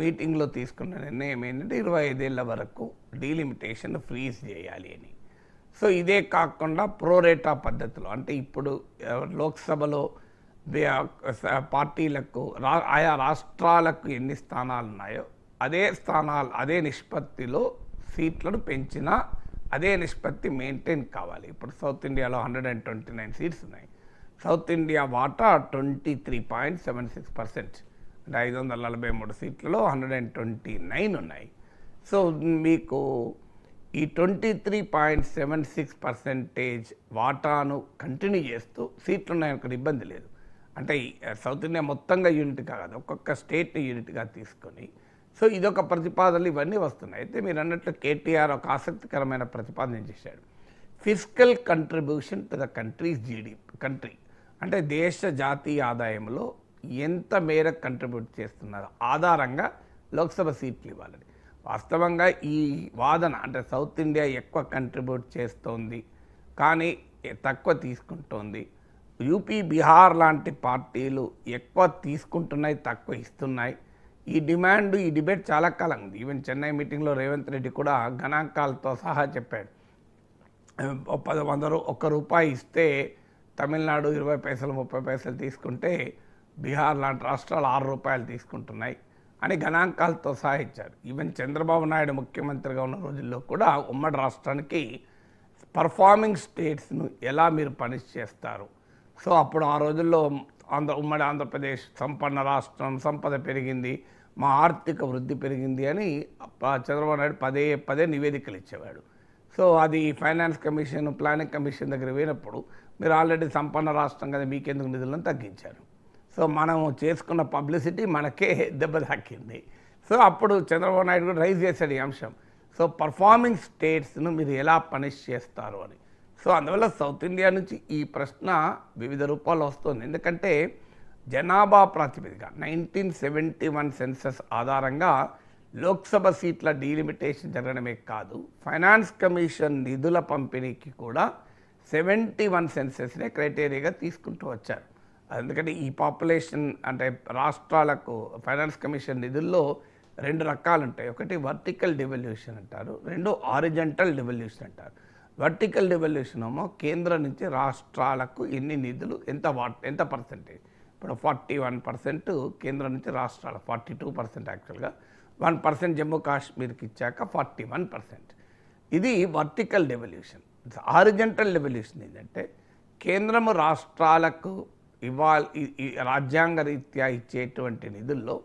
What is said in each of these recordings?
మీటింగ్లో తీసుకున్న నిర్ణయం ఏంటంటే 25 ఏళ్ల వరకు డీలిమిటేషన్ ఫ్రీజ్ చేయాలి అని. సో ఇదే కాకుండా ప్రోరేటా పద్ధతిలో అంటే ఇప్పుడు లోక్సభలో పార్టీలకు ఆయా రాష్ట్రాలకు ఎన్ని స్థానాలు ఉన్నాయో అదే నిష్పత్తిలో సీట్లను పెంచినా అదే నిష్పత్తి మెయింటైన్ కావాలి. ఇప్పుడు సౌత్ ఇండియాలో 129 సీట్స్ ఉన్నాయి. సౌత్ ఇండియా వాటా 23.76%, అంటే 543 సీట్లలో 129 ఉన్నాయి. సో మీకు ఈ 23.76% వాటాను కంటిన్యూ చేస్తూ సీట్లు ఉన్నాయనుకున్న ఇబ్బంది లేదు. అంటే సౌత్ ఇండియా మొత్తంగా యూనిట్ కాదు, ఒక్కొక్క స్టేట్ని యూనిట్గా తీసుకొని. సో ఇదొక ప్రతిపాదనలు ఇవన్నీ వస్తున్నాయి. అయితే మీరు అన్నట్లు కేటీఆర్ ఒక ఆసక్తికరమైన ప్రతిపాదన చేశాడు. Fiscal contribution to the country అంటే దేశ జాతీయ ఆదాయంలో ఎంత మేర కంట్రిబ్యూట్ చేస్తున్నారు ఆధారంగా లోక్సభ సీట్లు ఇవ్వాలని. వాస్తవంగా ఈ వాదన అంటే సౌత్ ఇండియా ఎక్కువ కంట్రిబ్యూట్ చేస్తోంది కానీ తక్కువ తీసుకుంటోంది, యూపీ బీహార్ లాంటి పార్టీలు ఎక్కువ తీసుకుంటున్నాయి తక్కువ ఇస్తున్నాయి, ఈ డిబేట్ చాలా కాలం ఉంది. ఈవెన్ చెన్నై మీటింగ్లో రేవంత్ రెడ్డి కూడా గణాంకాలతో సహా చెప్పాడు. 100 రూపాయి ఇస్తే తమిళనాడు 20 పైసలు 30 పైసలు తీసుకుంటే బీహార్ లాంటి రాష్ట్రాలు 6 రూపాయలు తీసుకుంటున్నాయి అని గణాంకాలతో సహా ఇచ్చారు. ఈవెన్ చంద్రబాబు నాయుడు ముఖ్యమంత్రిగా ఉన్న రోజుల్లో కూడా ఉమ్మడి రాష్ట్రానికి పర్ఫార్మింగ్ స్టేట్స్ను ఎలా మీరు పనిష్ చేస్తారు. సో అప్పుడు ఆ రోజుల్లో ఉమ్మడి ఆంధ్రప్రదేశ్ సంపన్న రాష్ట్రం, సంపద పెరిగింది, మా ఆర్థిక వృద్ధి పెరిగింది అని చంద్రబాబు నాయుడు పదే నివేదికలు ఇచ్చేవాడు. సో అది ఫైనాన్స్ కమిషన్, ప్లానింగ్ కమిషన్ దగ్గర పోయినప్పుడు మీరు ఆల్రెడీ సంపన్న రాష్ట్రం కదా మీకెందుకు నిధులను తగ్గించారు. సో మనం చేసుకున్న పబ్లిసిటీ మనకే దెబ్బ తాకింది. సో అప్పుడు చంద్రబాబు నాయుడు కూడా రైజ్ చేశాడు ఈ అంశం. సో పర్ఫార్మింగ్ స్టేట్స్ను మీరు ఎలా పనిష్ చేస్తారు అని. సో అందువల్ల సౌత్ ఇండియా నుంచి ఈ ప్రశ్న వివిధ రూపాల్లో వస్తుంది. ఎందుకంటే జనాభా ప్రాతిపదిక 1971 సెన్సస్ ఆధారంగా లోక్సభ సీట్ల డీలిమిటేషన్ జరగడమే కాదు, ఫైనాన్స్ కమిషన్ నిధుల పంపిణీకి కూడా 71 సెన్సస్నే క్రైటీరియాగా తీసుకుంటూ వచ్చారు. ఎందుకంటే ఈ పాపులేషన్ అంటే రాష్ట్రాలకు ఫైనాన్స్ కమిషన్ నిధుల్లో 2 రకాలు ఉంటాయి. ఒకటి వర్టికల్ డివల్యూషన్ అంటారు, 2 హారిజంటల్ డివల్యూషన్ అంటారు. వర్టికల్ డివల్యూషన్ ఏమో కేంద్రం నుంచి రాష్ట్రాలకు ఎన్ని నిధులు ఎంత పర్సెంటేజ్. ఇప్పుడు 41% కేంద్రం నుంచి రాష్ట్రాలు, 42% యాక్చువల్గా, 1% జమ్మూ కాశ్మీర్కి ఇచ్చాక 41%. ఇది వర్టికల్ డివల్యూషన్. హారిజంటల్ డివల్యూషన్ ఏంటంటే కేంద్రము రాష్ట్రాలకు రాజ్యాంగ రీత్యా ఇచ్చేటువంటి నిధుల్లో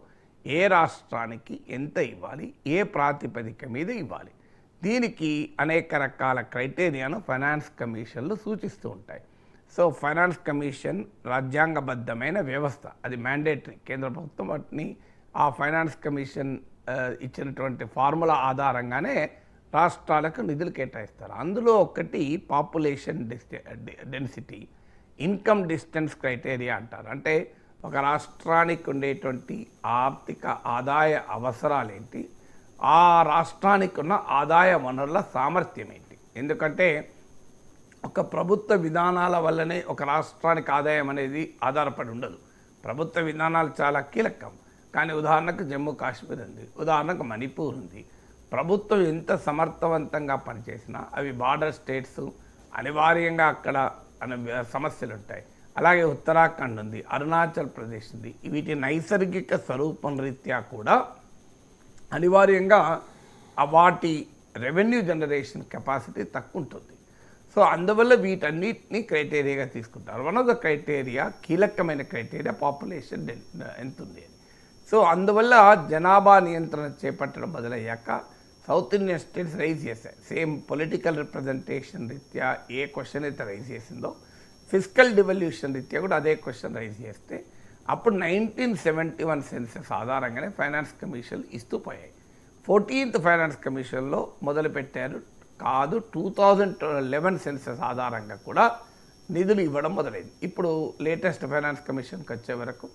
ఏ రాష్ట్రానికి ఎంత ఇవ్వాలి, ఏ ప్రాతిపదిక మీద ఇవ్వాలి, దీనికి అనేక రకాల క్రైటీరియాను ఫైనాన్స్ కమిషన్లు సూచిస్తూ ఉంటాయి. సో ఫైనాన్స్ కమిషన్ రాజ్యాంగబద్ధమైన వ్యవస్థ, అది మ్యాండేటరీ. కేంద్ర ప్రభుత్వం వాటిని ఆ ఫైనాన్స్ కమిషన్ ఇచ్చినటువంటి ఫార్ములా ఆధారంగానే రాష్ట్రాలకు నిధులు కేటాయిస్తారు. అందులో ఒకటి population density, income distance criteria అంటారు. అంటే ఒక రాష్ట్రానికి ఉండేటువంటి ఆర్థిక ఆదాయ అవసరాలేంటి, ఆ రాష్ట్రానికి ఉన్న ఆదాయ వనరుల సామర్థ్యం ఏంటి. ఎందుకంటే ఒక ప్రభుత్వ విధానాల వల్లనే ఒక రాష్ట్రానికి ఆదాయం అనేది ఆధారపడి ఉండదు. ప్రభుత్వ విధానాలు చాలా కీలకం. కానీ ఉదాహరణకు జమ్మూ కాశ్మీర్ ఉంది, ఉదాహరణకు మణిపూర్ ఉంది. ప్రభుత్వం ఎంత సమర్థవంతంగా పనిచేసినా అవి బార్డర్ స్టేట్స్, అనివార్యంగా అక్కడ సమస్యలు ఉంటాయి. అలాగే ఉత్తరాఖండ్ ఉంది, అరుణాచల్ ప్రదేశ్ ఉంది. వీటి నైసర్గిక స్వరూపం రీత్యా కూడా అనివార్యంగా వాటి రెవెన్యూ జనరేషన్ కెపాసిటీ తక్కువ ఉంటుంది. సో అందువల్ల వీటన్నిటిని క్రైటీరియాగా తీసుకుంటారు. వన్ ఆఫ్ ద క్రైటీరియా, కీలకమైన క్రైటీరియా పాపులేషన్ ఎంత ఉంది అని. సో అందువల్ల జనాభా నియంత్రణ చేపట్టడం మొదలయ్యాక సౌత్ ఇండియన్ స్టేట్స్ రైజ్ చేశాయి. సేమ్ పొలిటికల్ రిప్రజెంటేషన్ రీత్యా ఏ క్వశ్చన్ అయితే రైజ్ చేసిందో, ఫిస్కల్ డివల్యూషన్ రీత్యా కూడా అదే క్వశ్చన్ రైజ్ చేస్తే అప్పుడు 1971 సెన్సెస్ ఆధారంగానే ఫైనాన్స్ కమిషన్లు ఇస్తూ పోయాయి. 14th ఫైనాన్స్ కమిషన్లో మొదలుపెట్టారు. కాదు, 2011 సెన్సెస్ ఆధారంగా కూడా నిధులు ఇవ్వడం మొదలైంది. ఇప్పుడు లేటెస్ట్ ఫైనాన్స్ కమిషన్కి వచ్చే వరకు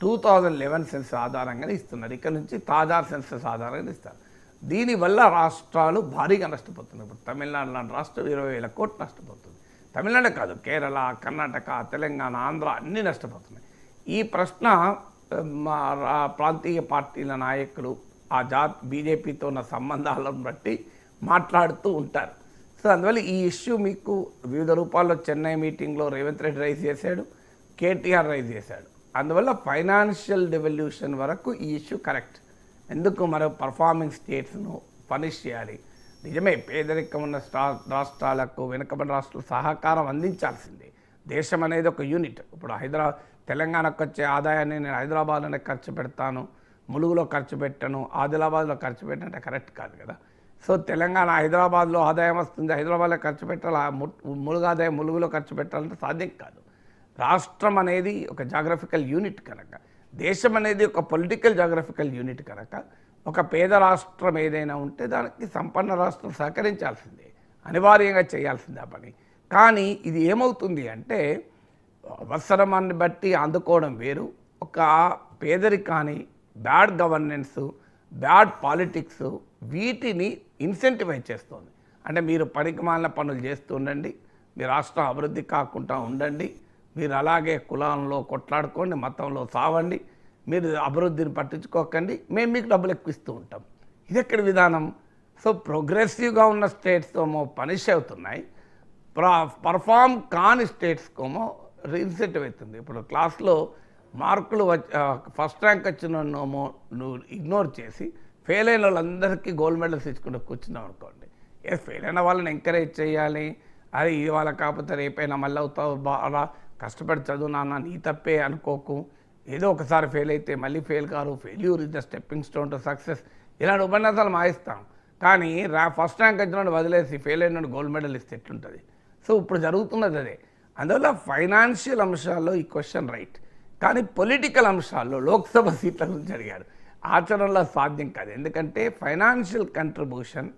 2011 సెన్సెస్ ఆధారంగానే ఇస్తున్నారు. ఇక్కడ నుంచి తాజా సెన్సెస్ ఆధారంగా ఇస్తారు. దీనివల్ల రాష్ట్రాలు భారీగా నష్టపోతున్నాయి. ఇప్పుడు తమిళనాడు లాంటి రాష్ట్రం 20,000 కోట్లు నష్టపోతుంది. తమిళనాడు కాదు, కేరళ, కర్ణాటక, తెలంగాణ, ఆంధ్ర అన్నీ నష్టపోతున్నాయి. ఈ ప్రశ్న ప్రాంతీయ పార్టీల నాయకులు ఆ బీజేపీతో ఉన్న సంబంధాలను బట్టి మాట్లాడుతూ ఉంటారు. సో అందువల్ల ఈ ఇష్యూ మీకు వివిధ రూపాల్లో చెన్నై మీటింగ్లో రేవంత్ రెడ్డి రైజ్ చేశాడు, కేటీఆర్ రైజ్ చేశాడు. అందువల్ల ఫైనాన్షియల్ డెవల్యూషన్ వరకు ఈ ఇష్యూ కరెక్ట్. ఎందుకు మరి పర్ఫార్మింగ్ స్టేట్స్ను పనిష్ చేయాలి? నిజమే, పేదరికం ఉన్న రాష్ట్రాలకు, వెనుకబడిన రాష్ట్రాలకు సహకారం అందించాల్సిందే. దేశం అనేది ఒక యూనిట్. ఇప్పుడు తెలంగాణకు వచ్చే ఆదాయాన్ని నేను హైదరాబాద్లోనే ఖర్చు పెడతాను, ములుగులో ఖర్చు పెట్టను, ఆదిలాబాద్లో ఖర్చు పెట్టంటే కరెక్ట్ కాదు కదా. సో తెలంగాణ హైదరాబాద్లో ఆదాయం వస్తుంది, హైదరాబాద్లో ఖర్చు పెట్టాలి, ములుగు ఆదాయం ములుగులో ఖర్చు పెట్టాలంటే సాధ్యం కాదు. రాష్ట్రం అనేది ఒక జాగ్రఫికల్ యూనిట్ కనుక, దేశం అనేది ఒక పొలిటికల్ జాగ్రఫికల్ యూనిట్ కనుక, ఒక పేద రాష్ట్రం ఏదైనా ఉంటే దానికి సంపన్న రాష్ట్రం సహకరించాల్సిందే, అనివార్యంగా చేయాల్సిందే ఆ పని. కానీ ఇది ఏమవుతుంది అంటే అవసరాన్ని బట్టి అందుకోవడం వేరు, ఒక పేదరికాన్ని, బ్యాడ్ గవర్నెన్స్, బ్యాడ్ పాలిటిక్స్ వీటిని ఇన్సెంటివైజ్ చేస్తుంది. అంటే మీరు పనికిమాలిన పనులు చేస్తూ ఉండండి, మీ రాష్ట్రం అభివృద్ధి కాకుండా ఉండండి, మీరు అలాగే కులంలో కొట్లాడుకోండి, మతంలో సావండి, మీరు అభివృద్ధిని పట్టించుకోకండి, మేము మీకు డబ్బులు ఎక్కువ ఇస్తూ ఉంటాం. ఇది ఎక్కడి విధానం? సో ప్రోగ్రెసివ్గా ఉన్న స్టేట్స్ ఏమో పనిష్ అవుతున్నాయి, పర్ఫామ్ కాని స్టేట్స్కేమో ఇన్సెంటివ్ అవుతుంది. ఇప్పుడు క్లాస్లో మార్కులు ఫస్ట్ ర్యాంక్ వచ్చిన నువ్వు ఇగ్నోర్ చేసి ఫెయిల్ అయిన వాళ్ళందరికీ గోల్డ్ మెడల్స్ ఇచ్చుకుంటూ కూర్చున్నాం అనుకోండి. ఫెయిల్ అయిన వాళ్ళని ఎంకరేజ్ చేయాలి. అది ఇవాళ కాకపోతే రేపైనా మళ్ళీ అవుతావు, బాగా కష్టపడి చదువు నాన్న, నీ తప్పే అనుకోకు, ఏదో ఒకసారి ఫెయిల్ అయితే మళ్ళీ fail car, failure is the stepping stone to success, ఇలాంటి ఉపన్యాసాలు మాయిస్తాం. కానీ ఫస్ట్ ర్యాంక్ వచ్చిన వదిలేసి ఫెయిల్ అయిన గోల్డ్ మెడల్ ఇస్తే ఎట్లుంటుంది? సో ఇప్పుడు జరుగుతున్నది అదే. అందువల్ల ఫైనాన్షియల్ అంశాల్లో ఈ క్వశ్చన్ రైట్, కానీ పొలిటికల్ అంశాల్లో లోక్సభ సీట్ల గురించి అడిగారు. ఆచరణలో సాధ్యం కాదు. ఎందుకంటే ఫైనాన్షియల్ కంట్రిబ్యూషన్,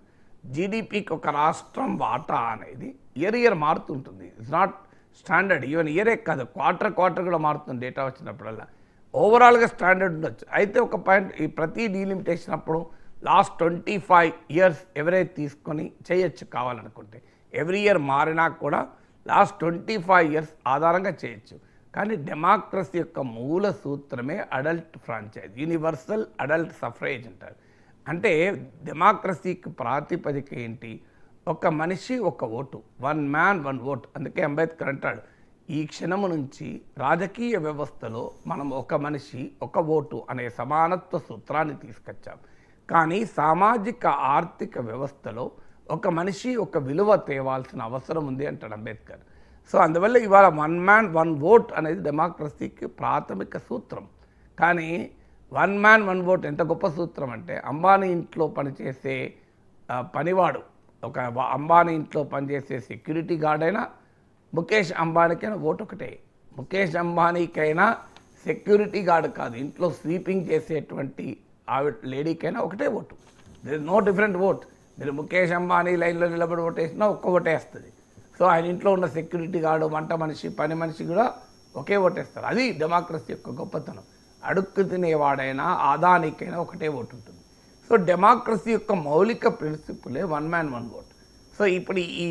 జీడిపికి ఒక రాష్ట్రం వాటా అనేది ఇయర్ మారుతుంటుంది. It's not standard. ఈవెన్ ఇయరే కాదు, క్వార్టర్ కూడా మారుతుంది డేటా వచ్చినప్పుడల్లా. ఓవరాల్గా స్టాండర్డ్ ఉండొచ్చు. అయితే ఒక పాయింట్, ఈ ప్రతి డీలిమిటేషన్ అప్పుడు లాస్ట్ 25 years ఎవరైతే తీసుకొని చేయొచ్చు కావాలనుకుంటే, ఎవ్రీ ఇయర్ మారినా కూడా లాస్ట్ 25 years ఆధారంగా చేయొచ్చు. కానీ డెమోక్రసీ యొక్క మూల సూత్రమే adult franchise, universal adult suffrage అంటారు. అంటే డెమోక్రసీకి ప్రాతిపదిక ఏంటి? ఒక మనిషి ఒక ఓటు, 1 man 1 vote. అందుకే అంబేద్కర్ అంటాడు, ఈ క్షణము నుంచి రాజకీయ వ్యవస్థలో మనం ఒక మనిషి ఒక ఓటు అనే సమానత్వ సూత్రాన్ని తీసుకొచ్చాం. కానీ సామాజిక ఆర్థిక వ్యవస్థలో ఒక మనిషి ఒక విలువ తేవాల్సిన అవసరం ఉంది అంటాడు అంబేద్కర్. సో అందువల్ల ఇవాళ 1 man 1 vote అనేది డెమోక్రసీకి ప్రాథమిక సూత్రం. కానీ 1 man 1 vote ఎంత గొప్ప సూత్రం అంటే, అంబానీ ఇంట్లో పనిచేసే పనివాడు, ఒక అంబానీ ఇంట్లో పనిచేసే సెక్యూరిటీ గార్డ్ అయినా, ముఖేష్ అంబానీకైనా ఓటు ఒకటే. ముఖేష్ అంబానీకైనా సెక్యూరిటీ గార్డ్ కాదు, ఇంట్లో స్వీపింగ్ చేసేటువంటి ఆవిడ లేడీకైనా ఒకటే vote. There is no different vote. మీరు ముఖేష్ అంబానీ లైన్లో నిలబడి ఓటేసినా ఒక్క ఓటే వస్తుంది. సో ఆయన ఇంట్లో ఉన్న సెక్యూరిటీ గార్డు, వంట మనిషి, పని మనిషి కూడా ఒకే ఓటేస్తారు. అది డెమోక్రసీ యొక్క గొప్పతనం. అడుక్కు తినేవాడైనా ఆదానికైనా ఒకటే ఓటు ఉంటుంది. సో డెమోక్రసీ యొక్క మౌలిక ప్రిన్సిపులే 1 man 1 vote. సో ఇప్పుడు ఈ